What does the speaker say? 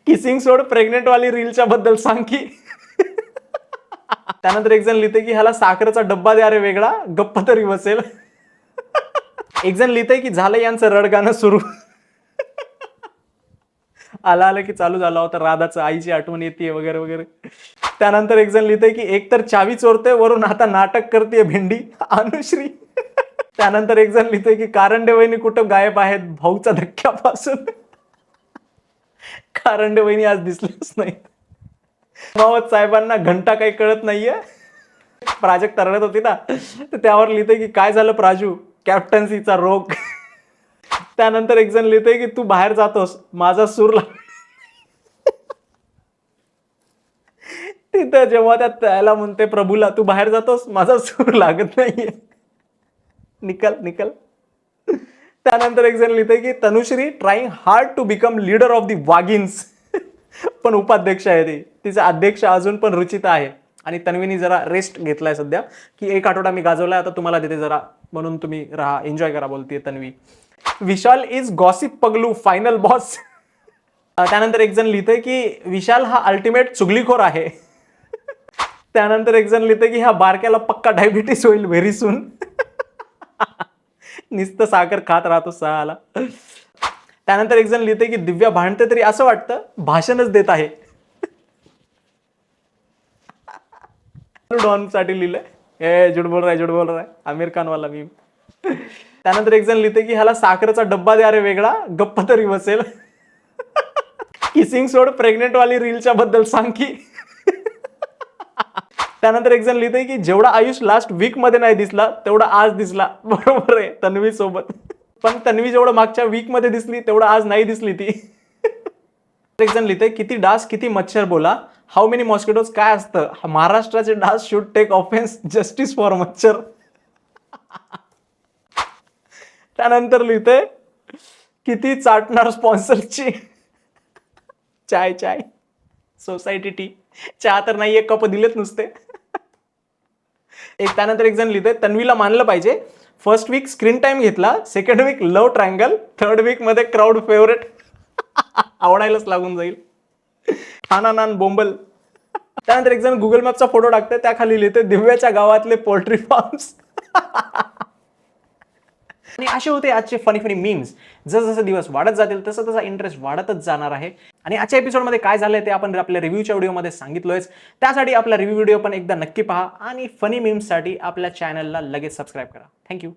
Kissing सोड pregnant वाली रीलच्या बद्दल सांग की. त्यानंतर एक जण लिहिते की ह्याला साखरेचा डब्बा द्या रे वेगळा, गप्प तरी बसेल. एक जण लिहिते की झालं यांचं रडगाणं सुरू. आला आलं की चालू झाला होता राधाचं, आईची आठवण येते वगैरे वगैरे. त्यानंतर एक जण लिहिते की एकतर चावी चोरते वरून आता नाटक करते भेंडी अनुश्री. त्यानंतर एक जण लिहिते की कारंडे वहिनी कुठं गायब आहेत भाऊच्या धक्क्यापासून. कारंडे वहिनी आज दिसलेच नाहीत. मावत साहेबांना घंटा काही कळत नाहीये. प्राजक्ता रडत होती ना, तर त्यावर लिहिते की काय झालं प्राजू, कॅप्टन्सीचा रोग. त्यानंतर एक जण लिहिते की तू बाहेर जातोस माझा सूर तिथं जेव्हा त्याला म्हणते प्रभूला तू बाहेर जातोस माझा सूर लागत नाहीये, निकल निकल. त्यानंतर एक जण लिहिते की Tanushree trying hard to become leader of the वागिन्स. पण उपाध्यक्ष आहे ती, तिचा अध्यक्ष अजून पण रुचिता आहे. आणि तन्वीनी जरा रेस्ट घेतलाय सध्या, की एक आठवडा मी गाजवलाय आता तुम्हाला देते जरा, म्हणून तुम्ही राहा एन्जॉय करा बोलते तन्वी. विशाल इज गॉसिप पगलू फायनल बॉस. त्यानंतर एक जण लिहिते की विशाल हा अल्टिमेट चुगलीखोर आहे. त्यानंतर एक जण लिहिते की ह्या बारक्याला पक्का डायबिटीस होईल व्हेरी सून. नुसतं साखर खात राहतो सहाला. त्यानंतर एक जण लिहिते की दिव्या भांडते तरी असं वाटतं भाषणच देत आहे. डॉन साठी लिहिलंय, ए झूठ बोल रहा है आमिर खान वाला मीम. त्यानंतर एक जण लिहिते की ह्याला साखरेचा डब्बा द्या रे वेगळा, गप्प तरी बसेल. किसिंग सोड प्रेग्नेंट वाली रीलच्या बद्दल सांग की. त्यानंतर एक जण लिहिते की जेवढा आयुष लास्ट वीक मध्ये नाही दिसला तेवढा आज दिसला. बरोबर आहे तन्वी सोबत, पण तन्वी जेवढं मागच्या वीक मध्ये दिसली तेवढं आज नाही दिसली ती. एक जण लिहिते किती डास किती मच्छर बोला, हाऊ मेनी मॉस्किटोज काय असतं, महाराष्ट्राचे डास should take offence, justice for मच्छर. त्यानंतर लिहिते किती चाटणार स्पॉन्सरची, चाय चाय सोसायटी टी, चहा तर नाहीये कप दिलेत नुसते. त्यानंतर एक जण लिहिते तन्वीला मानलं पाहिजे, फर्स्ट वीक स्क्रीन टाइम घेतला, सेकंड वीक लव ट्रायंगल, थर्ड वीक मध्ये क्राऊड फेवरेट. आवडायलाच लागून जाईल. ठाणा नान बोंबल. त्यानंतर एक जण गुगल मॅपचा फोटो टाकते, त्याखाली लिहिते दिव्याच्या गावातले पोल्ट्री फार्म्स. आणि असे होते आजचे फनी फनी मीम्स. जसं दिवस वाढत जातील तसं तसा इंटरेस्ट वाढतच जाणार आहे. आणि आजच्या एपिसोडमध्ये काय झालंय ते आपण आपल्या रिव्ह्यूच्या व्हिडिओमध्ये सांगितलोयच. त्यासाठी आपला रिव्ह्यू व्हिडिओ पण एकदा नक्की पहा आणि फनी मीम्ससाठी आपल्या चॅनलला लगेच सबस्क्राईब करा. थँक्यू.